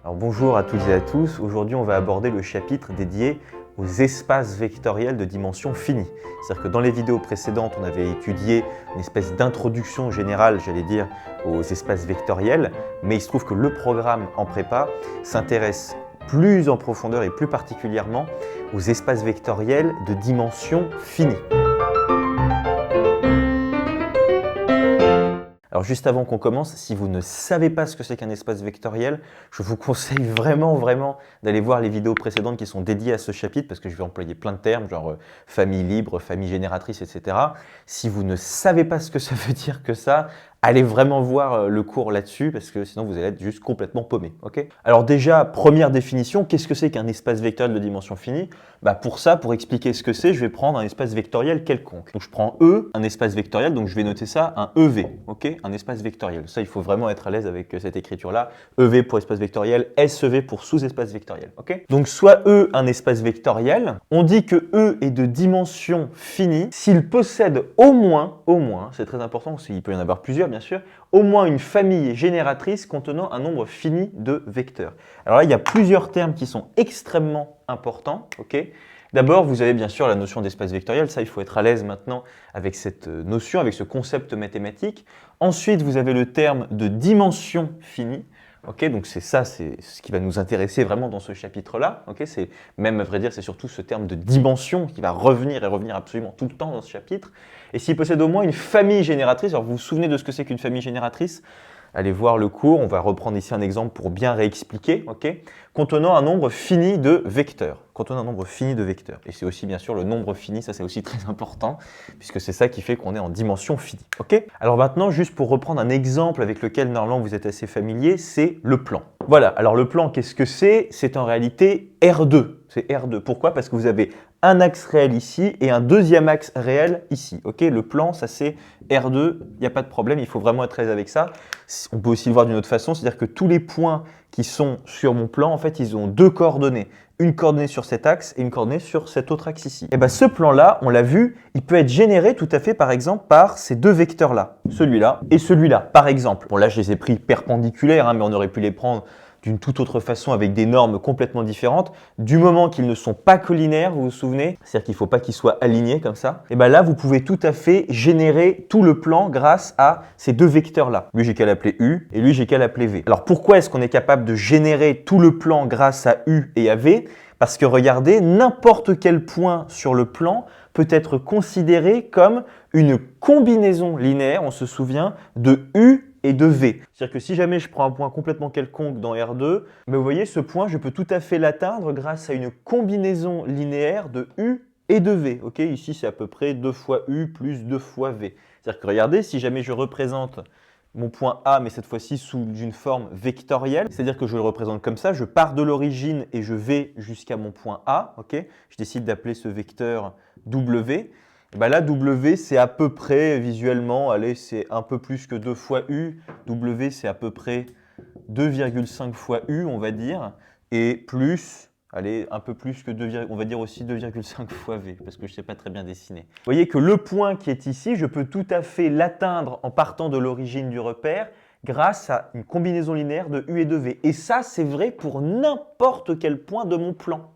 Alors bonjour à toutes et à tous, aujourd'hui on va aborder le chapitre dédié aux espaces vectoriels de dimension finie. C'est-à-dire que dans les vidéos précédentes, on avait étudié une espèce d'introduction générale, j'allais dire, aux espaces vectoriels, mais il se trouve que le programme en prépa s'intéresse plus en profondeur et plus particulièrement aux espaces vectoriels de dimension finie. Alors juste avant qu'on commence, si vous ne savez pas ce que c'est qu'un espace vectoriel, je vous conseille vraiment d'aller voir les vidéos précédentes qui sont dédiées à ce chapitre parce que je vais employer plein de termes genre famille libre, famille génératrice, etc. Si vous ne savez pas ce que ça veut dire que ça, allez vraiment voir le cours là-dessus parce que sinon vous allez être juste complètement paumé. Okay, alors déjà, première définition, qu'est-ce que c'est qu'un espace vectoriel de dimension finie? Pour ça, pour expliquer ce que c'est, je vais prendre un espace vectoriel quelconque. Donc je prends E, un espace vectoriel, donc je vais noter ça un EV, ok, un espace vectoriel. Ça, il faut vraiment être à l'aise avec cette écriture-là. EV pour espace vectoriel, SEV pour sous-espace vectoriel, ok. Donc soit E, un espace vectoriel, on dit que E est de dimension finie s'il possède au moins, c'est très important, il peut y en avoir plusieurs bien sûr, au moins une famille génératrice contenant un nombre fini de vecteurs. Alors là, il y a plusieurs termes qui sont extrêmement importants. Okay. D'abord, vous avez bien sûr la notion d'espace vectoriel. Ça, il faut être à l'aise maintenant avec cette notion, avec ce concept mathématique. Ensuite, vous avez le terme de dimension finie. Okay, donc c'est ça, c'est ce qui va nous intéresser vraiment dans ce chapitre-là. Okay, c'est même, à vrai dire, c'est surtout ce terme de dimension qui va revenir et revenir absolument tout le temps dans ce chapitre. Et s'il possède au moins une famille génératrice, alors vous vous souvenez de ce que c'est qu'une famille génératrice? Allez voir le cours, on va reprendre ici un exemple pour bien réexpliquer, okay, contenant un nombre fini de vecteurs. Contenant un nombre fini de vecteurs. Et c'est aussi bien sûr le nombre fini, ça c'est aussi très important, puisque c'est ça qui fait qu'on est en dimension finie. Okay, alors maintenant, juste pour reprendre un exemple avec lequel normalement vous êtes assez familier, c'est le plan. Voilà, alors le plan, qu'est-ce que c'est? C'est en réalité R2. C'est R2. Pourquoi? Parce que vous avez un axe réel ici et un deuxième axe réel ici. Okay, le plan, ça c'est R2, il n'y a pas de problème, il faut vraiment être à l'aise avec ça. On peut aussi le voir d'une autre façon, c'est-à-dire que tous les points qui sont sur mon plan, en fait, ils ont deux coordonnées. Une coordonnée sur cet axe et une coordonnée sur cet autre axe ici. Et bien ce plan-là, on l'a vu, il peut être généré tout à fait par exemple par ces deux vecteurs-là, celui-là et celui-là. Par exemple, bon là je les ai pris perpendiculaires, mais on aurait pu les prendre d'une toute autre façon avec des normes complètement différentes, du moment qu'ils ne sont pas collinaires, vous vous souvenez, c'est-à-dire qu'il ne faut pas qu'ils soient alignés comme ça, et bien là vous pouvez tout à fait générer tout le plan grâce à ces deux vecteurs-là. Lui j'ai qu'à l'appeler U et lui j'ai qu'à l'appeler V. Alors pourquoi est-ce qu'on est capable de générer tout le plan grâce à U et à V? Parce que regardez, n'importe quel point sur le plan peut être considéré comme une combinaison linéaire, on se souvient, de U et de V. C'est-à-dire que si jamais je prends un point complètement quelconque dans R2, mais vous voyez, ce point, je peux tout à fait l'atteindre grâce à une combinaison linéaire de U et de V. Okay, ici, c'est à peu près 2 fois U plus 2 fois V. C'est-à-dire que regardez, si jamais je représente mon point A, mais cette fois-ci sous une forme vectorielle, c'est-à-dire que je le représente comme ça, je pars de l'origine et je vais jusqu'à mon point A. Okay, je décide d'appeler ce vecteur W. Là, W, c'est à peu près, visuellement, allez, c'est un peu plus que 2 fois U. W, c'est à peu près 2,5 fois U, on va dire. Et plus, allez, un peu plus que 2, on va dire aussi 2,5 fois V, parce que je ne sais pas très bien dessiner. Vous voyez que le point qui est ici, je peux tout à fait l'atteindre en partant de l'origine du repère grâce à une combinaison linéaire de U et de V. Et ça, c'est vrai pour n'importe quel point de mon plan.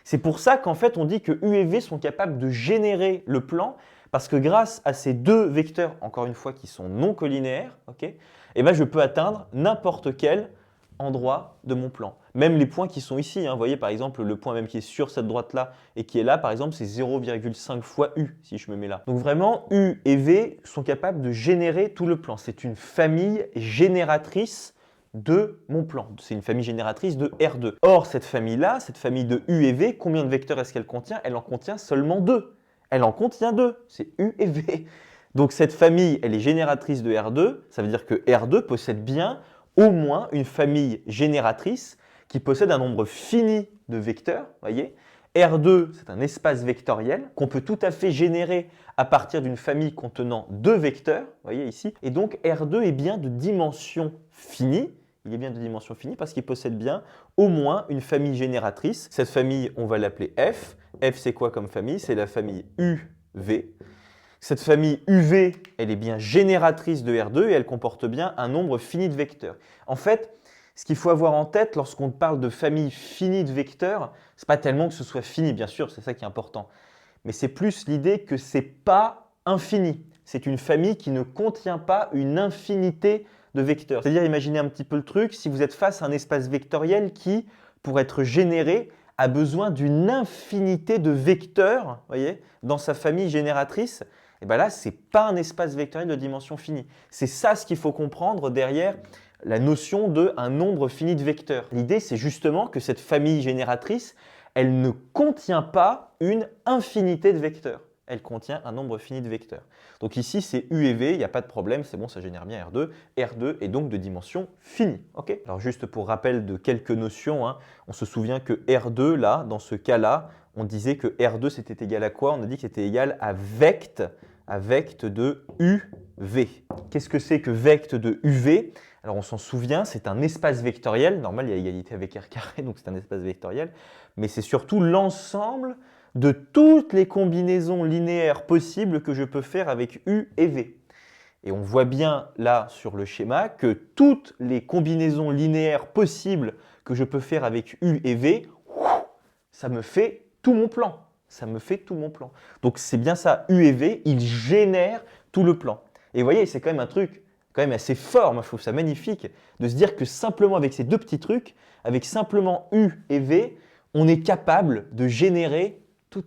C'est pour ça qu'en fait, on dit que U et V sont capables de générer le plan parce que grâce à ces deux vecteurs, encore une fois, qui sont non collinéaires, okay, je peux atteindre n'importe quel endroit de mon plan. Même les points qui sont ici. Vous voyez, par exemple, le point même qui est sur cette droite-là et qui est là, par exemple, c'est 0,5 fois U, si je me mets là. Donc vraiment, U et V sont capables de générer tout le plan. C'est une famille génératrice de mon plan. C'est une famille génératrice de R2. Or, cette famille-là, cette famille de U et V, combien de vecteurs est-ce qu'elle contient? Elle en contient seulement 2. Elle en contient 2, c'est U et V. Donc cette famille, elle est génératrice de R2, ça veut dire que R2 possède bien au moins une famille génératrice qui possède un nombre fini de vecteurs, voyez. R2, c'est un espace vectoriel qu'on peut tout à fait générer à partir d'une famille contenant 2 vecteurs, voyez ici. Et donc R2 est bien de dimension finie. Il est bien de dimension finie parce qu'il possède bien au moins une famille génératrice. Cette famille, on va l'appeler F. F, c'est quoi comme famille? C'est la famille UV. Cette famille UV, elle est bien génératrice de R2 et elle comporte bien un nombre fini de vecteurs. En fait, Ce qu'il faut avoir en tête lorsqu'on parle de famille finie de vecteurs, ce n'est pas tellement que ce soit fini, bien sûr, c'est ça qui est important. Mais c'est plus l'idée que ce n'est pas infini. C'est une famille qui ne contient pas une infinité de vecteurs. C'est-à-dire, imaginez un petit peu le truc, si vous êtes face à un espace vectoriel qui, pour être généré, a besoin d'une infinité de vecteurs, voyez, dans sa famille génératrice, et bien là, ce n'est pas un espace vectoriel de dimension finie. C'est ça ce qu'il faut comprendre derrière la notion d'un nombre fini de vecteurs. L'idée, c'est justement que cette famille génératrice, elle ne contient pas une infinité de vecteurs. Elle contient un nombre fini de vecteurs. Donc ici, c'est U et V, il n'y a pas de problème, c'est bon, ça génère bien R2. R2 est donc de dimension finie. Okay. Alors juste pour rappel de quelques notions, hein, on se souvient que R2, là, dans ce cas-là, on disait que R2, c'était égal à quoi? On a dit que c'était égal à vect de UV. Qu'est-ce que c'est que vect de UV? Alors on s'en souvient, c'est un espace vectoriel. Normal, il y a égalité avec R carré, donc c'est un espace vectoriel. Mais c'est surtout l'ensemble de toutes les combinaisons linéaires possibles que je peux faire avec U et V. Et on voit bien là sur le schéma que toutes les combinaisons linéaires possibles que je peux faire avec U et V, ça me fait tout mon plan. Ça me fait tout mon plan. Donc c'est bien ça, U et V, ils génèrent tout le plan. Et vous voyez, c'est quand même un truc quand même assez fort, moi je trouve ça magnifique, de se dire que simplement avec ces deux petits trucs, avec simplement U et V, on est capable de générer tout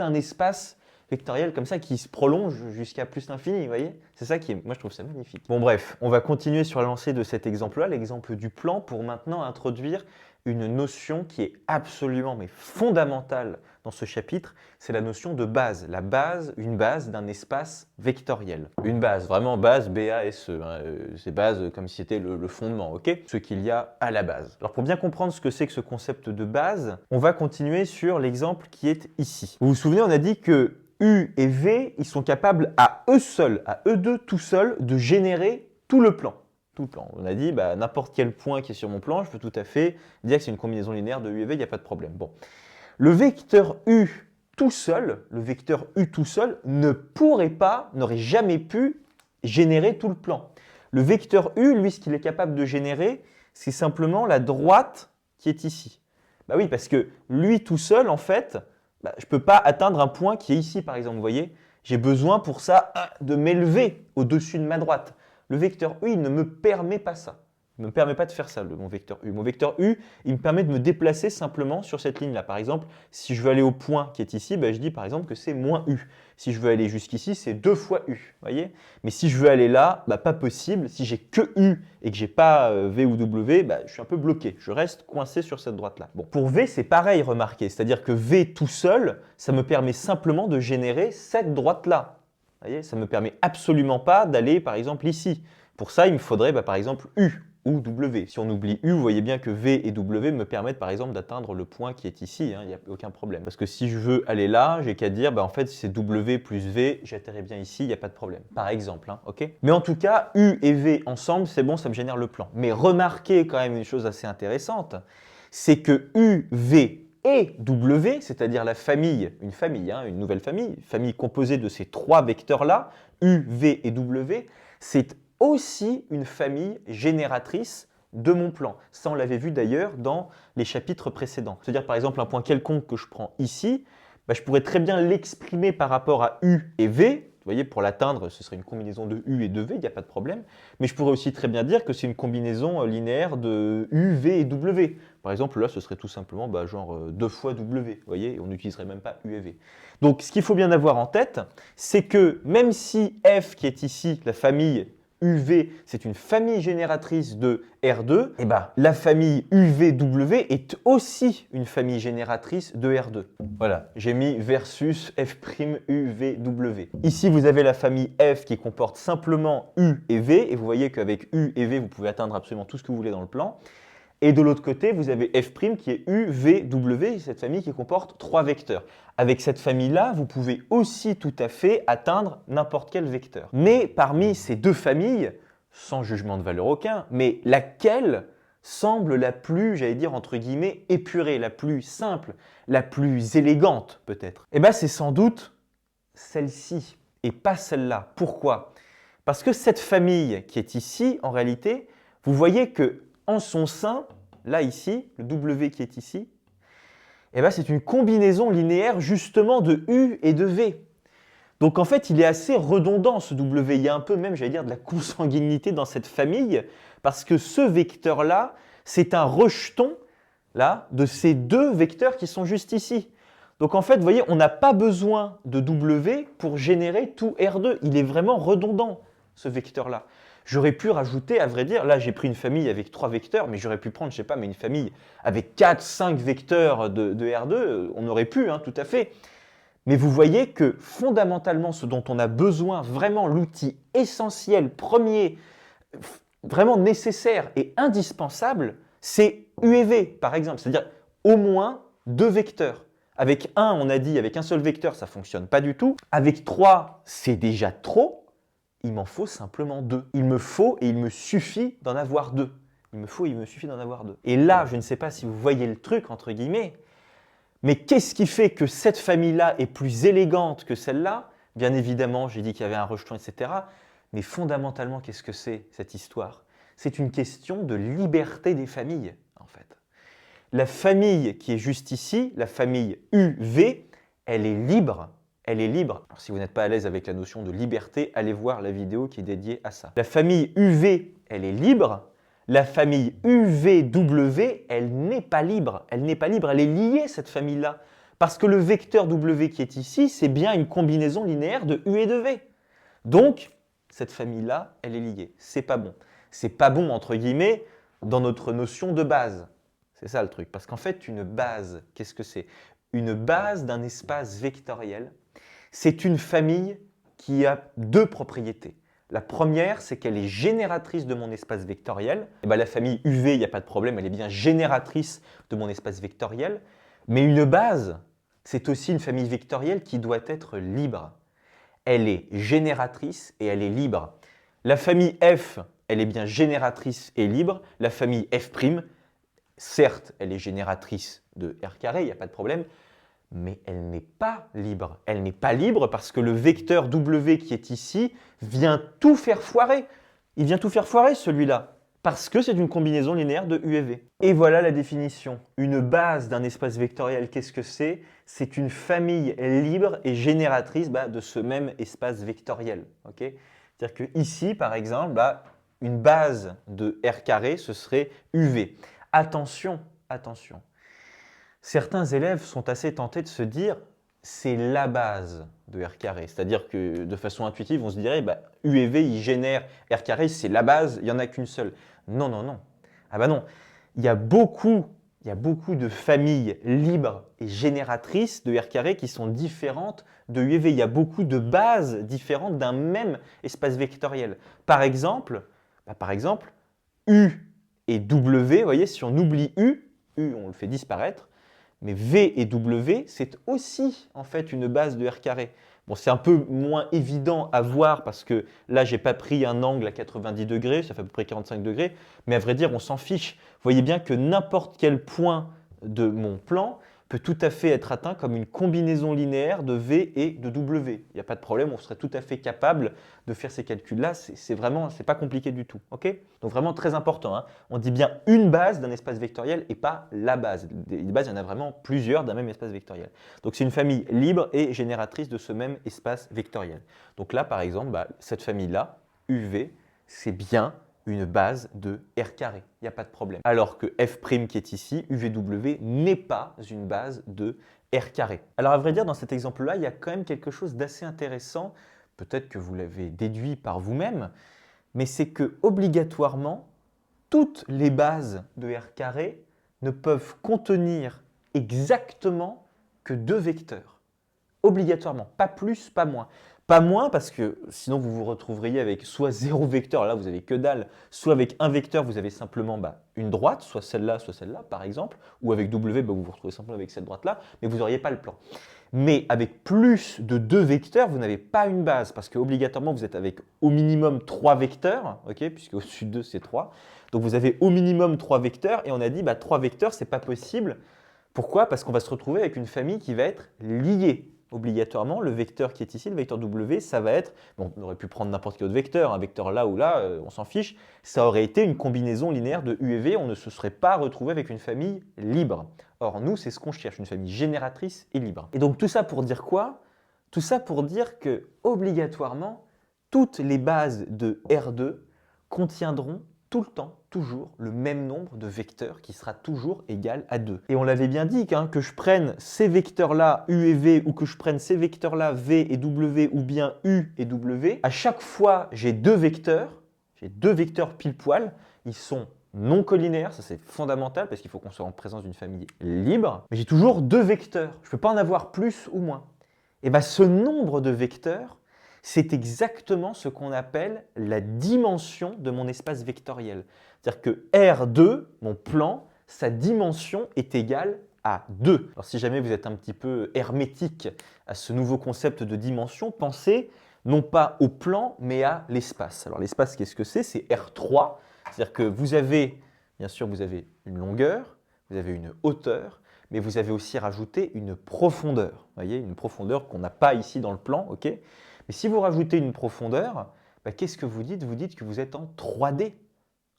un espace vectoriel comme ça qui se prolonge jusqu'à plus l'infini, vous voyez? C'est ça qui est, moi je trouve ça magnifique. Bon bref, on va continuer sur la lancée de cet exemple-là, l'exemple du plan, pour maintenant introduire une notion qui est absolument mais fondamentale dans ce chapitre, c'est la notion de base. La base, une base d'un espace vectoriel. Une base, vraiment base, B-A-S-E. Hein, c'est base comme si c'était le fondement, ok? Ce qu'il y a à la base. Alors pour bien comprendre ce que c'est que ce concept de base, on va continuer sur l'exemple qui est ici. Vous vous souvenez, on a dit que U et V, ils sont capables à eux seuls, à eux deux tout seuls, de générer tout le plan. Tout le plan. On a dit, n'importe quel point qui est sur mon plan, je peux tout à fait dire que c'est une combinaison linéaire de U et V, il n'y a pas de problème. Bon. Le vecteur U tout seul, ne pourrait pas, n'aurait jamais pu générer tout le plan. Le vecteur U, lui, ce qu'il est capable de générer, c'est simplement la droite qui est ici. Bah oui, parce que lui tout seul, en fait, je ne peux pas atteindre un point qui est ici, par exemple. Vous voyez, j'ai besoin pour ça de m'élever au-dessus de ma droite. Le vecteur U, il ne me permet pas ça. Il ne me permet pas de faire ça, mon vecteur U. Mon vecteur U, il me permet de me déplacer simplement sur cette ligne-là. Par exemple, si je veux aller au point qui est ici, je dis par exemple que c'est moins U. Si je veux aller jusqu'ici, c'est 2 fois U. Voyez. Mais si je veux aller là, pas possible. Si j'ai que U et que je n'ai pas V ou W, je suis un peu bloqué. Je reste coincé sur cette droite-là. Bon, pour V, c'est pareil, remarquez. C'est-à-dire que V tout seul, ça me permet simplement de générer cette droite-là. Voyez, ça ne me permet absolument pas d'aller, par exemple, ici. Pour ça, il me faudrait, par exemple, U ou W. Si on oublie U, vous voyez bien que V et W me permettent, par exemple, d'atteindre le point qui est ici. Il n'y a aucun problème. Parce que si je veux aller là, j'ai qu'à dire, en fait, si c'est W plus V, j'atterris bien ici, il n'y a pas de problème. Par exemple, ok? Mais en tout cas, U et V ensemble, c'est bon, ça me génère le plan. Mais remarquez quand même une chose assez intéressante, c'est que U, V et W, c'est-à-dire la famille, une nouvelle famille composée de ces trois vecteurs-là, U, V et W, c'est aussi une famille génératrice de mon plan. Ça, on l'avait vu d'ailleurs dans les chapitres précédents. C'est-à-dire, par exemple, un point quelconque que je prends ici, je pourrais très bien l'exprimer par rapport à U et V. Vous voyez, pour l'atteindre, ce serait une combinaison de U et de V, il n'y a pas de problème. Mais je pourrais aussi très bien dire que c'est une combinaison linéaire de U, V et W. Par exemple, là, ce serait tout simplement genre 2 fois W. Vous voyez, on n'utiliserait même pas U et V. Donc, ce qu'il faut bien avoir en tête, c'est que même si F, qui est ici, la famille UV, c'est une famille génératrice de R2, et la famille UVW est aussi une famille génératrice de R2. Voilà, j'ai mis versus F'UVW. Ici, vous avez la famille F qui comporte simplement U et V, et vous voyez qu'avec U et V, vous pouvez atteindre absolument tout ce que vous voulez dans le plan. Et de l'autre côté, vous avez F' qui est UVW, cette famille qui comporte 3 vecteurs. Avec cette famille-là, vous pouvez aussi tout à fait atteindre n'importe quel vecteur. Mais parmi ces deux familles, sans jugement de valeur aucun, mais laquelle semble la plus, j'allais dire entre guillemets, épurée, la plus simple, la plus élégante peut-être? C'est sans doute celle-ci et pas celle-là. Pourquoi? Parce que cette famille qui est ici, en réalité, vous voyez que en son sein, là ici, le W qui est ici, eh ben, c'est une combinaison linéaire justement de U et de V. Donc en fait, il est assez redondant ce W. Il y a un peu même, j'allais dire, de la consanguinité dans cette famille, parce que ce vecteur-là, c'est un rejeton là, de ces deux vecteurs qui sont juste ici. Donc en fait, vous voyez, on n'a pas besoin de W pour générer tout R2. Il est vraiment redondant, ce vecteur-là. J'aurais pu rajouter, à vrai dire, là j'ai pris une famille avec 3 vecteurs, mais j'aurais pu prendre, je sais pas, mais une famille avec 4, 5 vecteurs de R2, on aurait pu, hein, tout à fait. Mais vous voyez que fondamentalement, ce dont on a besoin, vraiment l'outil essentiel, premier, vraiment nécessaire et indispensable, c'est U et V, par exemple. C'est-à-dire au moins 2 vecteurs. Avec un, on a dit, avec un seul vecteur, ça ne fonctionne pas du tout. Avec 3, c'est déjà trop. Il m'en faut simplement 2. Il me faut et il me suffit d'en avoir 2. Il me faut et il me suffit d'en avoir 2. Et là, je ne sais pas si vous voyez le truc, entre guillemets, mais qu'est-ce qui fait que cette famille-là est plus élégante que celle-là? Bien évidemment, j'ai dit qu'il y avait un rejeton, etc. Mais fondamentalement, qu'est-ce que c'est cette histoire? C'est une question de liberté des familles, en fait. La famille qui est juste ici, la famille UV, elle est libre. Elle est libre. Alors, si vous n'êtes pas à l'aise avec la notion de liberté, allez voir la vidéo qui est dédiée à ça. La famille UV, elle est libre. La famille UVW, elle n'est pas libre. Elle n'est pas libre, elle est liée, cette famille-là. Parce que le vecteur W qui est ici, c'est bien une combinaison linéaire de U et de V. Donc, cette famille-là, elle est liée. C'est pas bon. C'est pas bon, entre guillemets, dans notre notion de base. C'est ça le truc. Parce qu'en fait, une base, qu'est-ce que c'est? Une base d'un espace vectoriel, c'est une famille qui a 2 propriétés. La première, c'est qu'elle est génératrice de mon espace vectoriel. Et bien, la famille UV, il n'y a pas de problème, elle est bien génératrice de mon espace vectoriel. Mais une base, c'est aussi une famille vectorielle qui doit être libre. Elle est génératrice et elle est libre. La famille F, elle est bien génératrice et libre. La famille F', certes, elle est génératrice de R carré, il n'y a pas de problème, mais elle n'est pas libre. Elle n'est pas libre parce que le vecteur W qui est ici vient tout faire foirer. Il vient tout faire foirer celui-là, parce que c'est une combinaison linéaire de U et V. Et voilà la définition. Une base d'un espace vectoriel, qu'est-ce que c'est? C'est une famille libre et génératrice de ce même espace vectoriel. Okay, c'est-à-dire que ici, par exemple, une base de R carré, ce serait UV. Attention, attention. Certains élèves sont assez tentés de se dire c'est la base de R carré. C'est-à-dire que de façon intuitive, on se dirait U et V, ils génèrent R carré, c'est la base, il n'y en a qu'une seule. Non, non, non. Ah bah non. Il y a beaucoup de familles libres et génératrices de R carré qui sont différentes de U et V. Il y a beaucoup de bases différentes d'un même espace vectoriel. Par exemple, U et W, vous voyez, si on oublie U, on le fait disparaître, mais V et W, c'est aussi en fait une base de R carré. Bon, c'est un peu moins évident à voir parce que là, je n'ai pas pris un angle à 90 degrés, ça fait à peu près 45 degrés, mais à vrai dire, on s'en fiche. Vous voyez bien que n'importe quel point de mon plan peut tout à fait être atteint comme une combinaison linéaire de V et de W. Il n'y a pas de problème, on serait tout à fait capable de faire ces calculs-là. C'est pas compliqué du tout. Okay, donc vraiment très important, hein. On dit bien une base d'un espace vectoriel et pas la base. Des bases, il y en a vraiment plusieurs d'un même espace vectoriel. Donc c'est une famille libre et génératrice de ce même espace vectoriel. Donc là, par exemple, cette famille-là, UV, c'est bien une base de R carré, il n'y a pas de problème. Alors que F' qui est ici, UVW, n'est pas une base de R carré. Alors à vrai dire, dans cet exemple-là, il y a quand même quelque chose d'assez intéressant, peut-être que vous l'avez déduit par vous-même, mais c'est que obligatoirement, toutes les bases de R carré ne peuvent contenir exactement que 2 vecteurs. Obligatoirement, pas plus, pas moins. Pas moins parce que sinon vous vous retrouveriez avec soit 0 vecteur, là vous n'avez que dalle, soit avec un vecteur vous avez simplement une droite, soit celle-là, par exemple, ou avec W, vous vous retrouvez simplement avec cette droite-là, mais vous n'auriez pas le plan. Mais avec plus de 2 vecteurs, vous n'avez pas une base parce que obligatoirement vous êtes avec au minimum 3 vecteurs, okay, puisque au-dessus de 2 c'est 3. Donc vous avez au minimum 3 vecteurs et on a dit 3 vecteurs c'est pas possible. Pourquoi? Parce qu'on va se retrouver avec une famille qui va être liée. obligatoirement, le vecteur qui est ici, le vecteur W, ça va être, bon, on aurait pu prendre n'importe quel autre vecteur, un vecteur là ou là, on s'en fiche, ça aurait été une combinaison linéaire de U et V, on ne se serait pas retrouvé avec une famille libre. Or, nous, c'est ce qu'on cherche, une famille génératrice et libre. Et donc, tout ça pour dire quoi? Tout ça pour dire que, obligatoirement, toutes les bases de R2 contiendront tout le temps, toujours, le même nombre de vecteurs qui sera toujours égal à 2. Et on l'avait bien dit, hein, que je prenne ces vecteurs-là, U et V, ou que je prenne ces vecteurs-là, V et W, ou bien U et W, à chaque fois, j'ai deux vecteurs pile poil, ils sont non collinaires, ça c'est fondamental parce qu'il faut qu'on soit en présence d'une famille libre, mais j'ai toujours deux vecteurs, je ne peux pas en avoir plus ou moins. Et bien ce nombre de vecteurs, c'est exactement ce qu'on appelle la dimension de mon espace vectoriel. C'est-à-dire que R2, mon plan, sa dimension est égale à 2. Alors si jamais vous êtes un petit peu hermétique à ce nouveau concept de dimension, pensez non pas au plan, mais à l'espace. Alors l'espace, qu'est-ce que c'est? C'est R3, c'est-à-dire que vous avez, bien sûr, vous avez une longueur, vous avez une hauteur, mais vous avez aussi rajouté une profondeur. Vous voyez, une profondeur qu'on n'a pas ici dans le plan, ok? Mais si vous rajoutez une profondeur, bah, qu'est-ce que vous dites? Vous dites que vous êtes en 3D.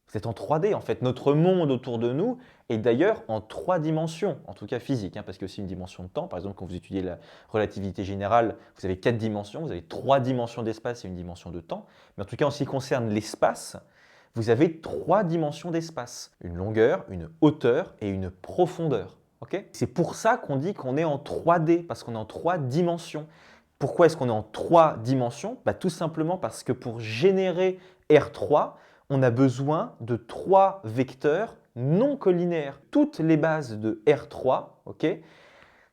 Vous êtes en 3D en fait. Notre monde autour de nous est d'ailleurs en 3 dimensions, en tout cas physique, hein, parce que c'est une dimension de temps. Par exemple, quand vous étudiez la relativité générale, vous avez 4 dimensions, vous avez 3 dimensions d'espace et une dimension de temps. Mais en tout cas, en ce qui concerne l'espace, vous avez 3 dimensions d'espace. Une longueur, une hauteur et une profondeur. Okay? C'est pour ça qu'on dit qu'on est en 3D, parce qu'on est en 3 dimensions. Pourquoi est-ce qu'on est en 3 dimensions? Bah, tout simplement parce que pour générer R3, on a besoin de 3 vecteurs non collinaires. Toutes les bases de R3, okay,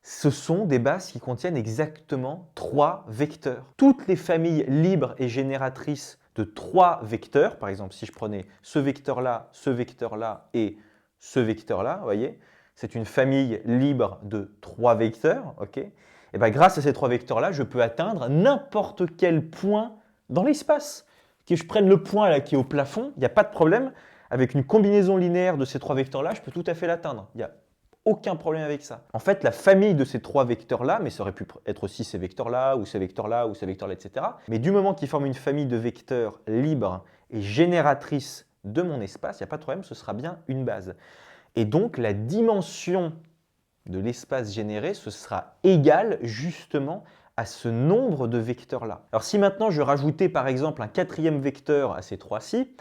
ce sont des bases qui contiennent exactement 3 vecteurs. Toutes les familles libres et génératrices de 3 vecteurs, par exemple si je prenais ce vecteur-là et ce vecteur-là, vous voyez, c'est une famille libre de 3 vecteurs, ok? Et bien, grâce à ces 3 vecteurs-là, je peux atteindre n'importe quel point dans l'espace. Que je prenne le point là qui est au plafond, il n'y a pas de problème. Avec une combinaison linéaire de ces 3 vecteurs-là, je peux tout à fait l'atteindre. Il n'y a aucun problème avec ça. En fait, la famille de ces 3 vecteurs-là, mais ça aurait pu être aussi ces vecteurs-là, ou ces vecteurs-là, ou ces vecteurs-là, etc. Mais du moment qu'ils forment une famille de vecteurs libres et génératrices de mon espace, il n'y a pas de problème, ce sera bien une base. Et donc, la dimension de l'espace généré, ce sera égal justement à ce nombre de vecteurs-là. Alors si maintenant je rajoutais par exemple un 4e vecteur à ces 3-ci,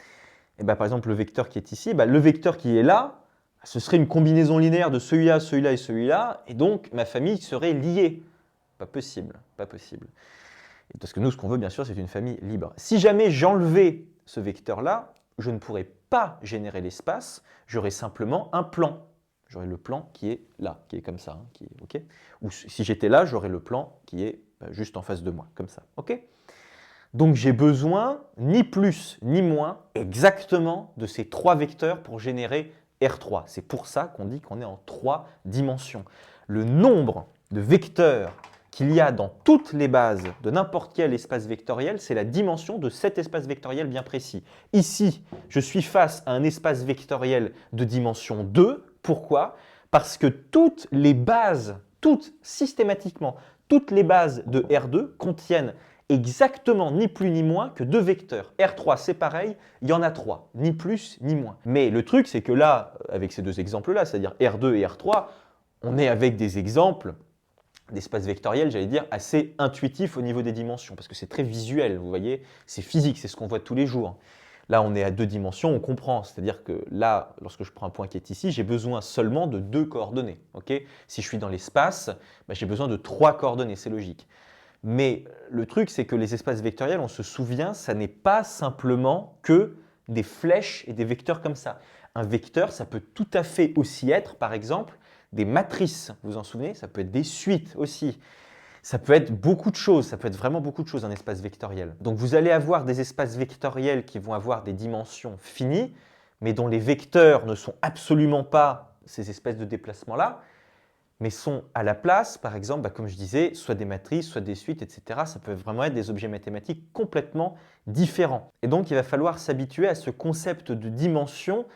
et ben, par exemple le vecteur qui est ici, ben, le vecteur qui est là, ce serait une combinaison linéaire de celui-là, celui-là et celui-là, et donc ma famille serait liée. Pas possible, pas possible. Parce que nous, ce qu'on veut bien sûr, c'est une famille libre. Si jamais j'enlevais ce vecteur-là, je ne pourrais pas générer l'espace, j'aurais simplement un plan. J'aurais le plan qui est là, qui est comme ça, hein, qui est OK. Ou si j'étais là, j'aurais le plan qui est juste en face de moi, comme ça. OK? Donc j'ai besoin ni plus ni moins exactement de ces 3 vecteurs pour générer R3. C'est pour ça qu'on dit qu'on est en 3 dimensions. Le nombre de vecteurs qu'il y a dans toutes les bases de n'importe quel espace vectoriel, c'est la dimension de cet espace vectoriel bien précis. Ici, je suis face à un espace vectoriel de dimension 2. Pourquoi? Parce que toutes les bases, systématiquement, toutes les bases de R2 contiennent exactement ni plus ni moins que 2 vecteurs. R3, c'est pareil, il y en a 3, ni plus ni moins. Mais le truc, c'est que là, avec ces deux exemples-là, c'est-à-dire R2 et R3, on est avec des exemples d'espace vectoriel, j'allais dire, assez intuitifs au niveau des dimensions, parce que c'est très visuel, vous voyez, c'est physique, c'est ce qu'on voit tous les jours. Là, on est à 2 dimensions, on comprend. C'est-à-dire que là, lorsque je prends un point qui est ici, j'ai besoin seulement de 2 coordonnées. Okay, si je suis dans l'espace, ben, j'ai besoin de 3 coordonnées, c'est logique. Mais le truc, c'est que les espaces vectoriels, on se souvient, ça n'est pas simplement que des flèches et des vecteurs comme ça. Un vecteur, ça peut tout à fait aussi être, par exemple, des matrices. Vous vous en souvenez? Ça peut être des suites aussi. Ça peut être beaucoup de choses, ça peut être vraiment beaucoup de choses un espace vectoriel. Donc vous allez avoir des espaces vectoriels qui vont avoir des dimensions finies, mais dont les vecteurs ne sont absolument pas ces espèces de déplacements-là, mais sont à la place, par exemple, comme je disais, soit des matrices, soit des suites, etc. Ça peut vraiment être des objets mathématiques complètement différents. Et donc il va falloir s'habituer à ce concept de dimension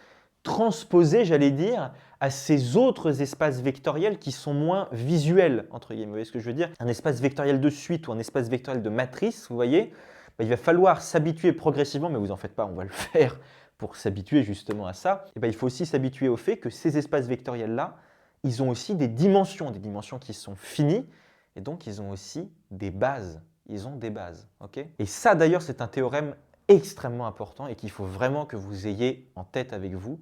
transposer, j'allais dire, à ces autres espaces vectoriels qui sont moins visuels, entre guillemets. Vous voyez ce que je veux dire? Un espace vectoriel de suite ou un espace vectoriel de matrice, vous voyez, bah, il va falloir s'habituer progressivement, mais vous en faites pas, on va le faire pour s'habituer justement à ça. Et bah, il faut aussi s'habituer au fait que ces espaces vectoriels-là, ils ont aussi des dimensions qui sont finies, et donc ils ont aussi des bases. Ils ont des bases, ok? Et ça d'ailleurs, c'est un théorème extrêmement important et qu'il faut vraiment que vous ayez en tête avec vous,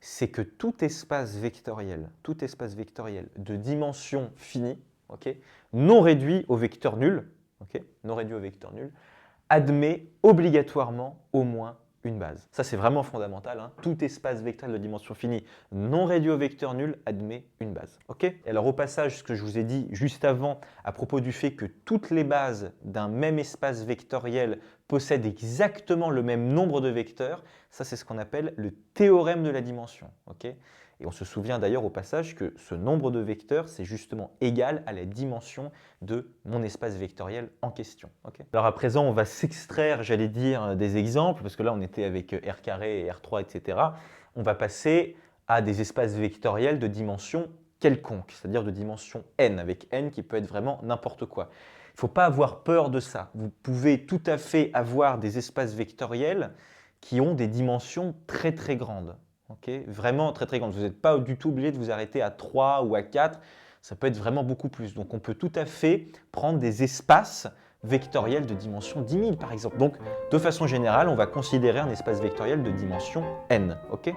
c'est que tout espace vectoriel de dimension finie, ok, non réduit au vecteur nul, ok, non réduit au vecteur nul, admet obligatoirement au moins une base. Ça, c'est vraiment fondamental, hein. Tout espace vectoriel de dimension finie non réduit au vecteur nul admet une base. Ok? Et alors au passage, ce que je vous ai dit juste avant à propos du fait que toutes les bases d'un même espace vectoriel possèdent exactement le même nombre de vecteurs, ça c'est ce qu'on appelle le théorème de la dimension. Ok? Et on se souvient d'ailleurs au passage que ce nombre de vecteurs, c'est justement égal à la dimension de mon espace vectoriel en question. Okay. Alors à présent, on va s'extraire, j'allais dire, des exemples, parce que là, on était avec R carré et R3, etc. On va passer à des espaces vectoriels de dimension quelconque, c'est-à-dire de dimension n, avec n qui peut être vraiment n'importe quoi. Il ne faut pas avoir peur de ça. Vous pouvez tout à fait avoir des espaces vectoriels qui ont des dimensions très très grandes. Okay, vraiment très très grande. Vous n'êtes pas du tout obligé de vous arrêter à 3 ou à 4, ça peut être vraiment beaucoup plus. Donc on peut tout à fait prendre des espaces vectoriels de dimension 10 000 par exemple. Donc de façon générale, on va considérer un espace vectoriel de dimension n. Okay.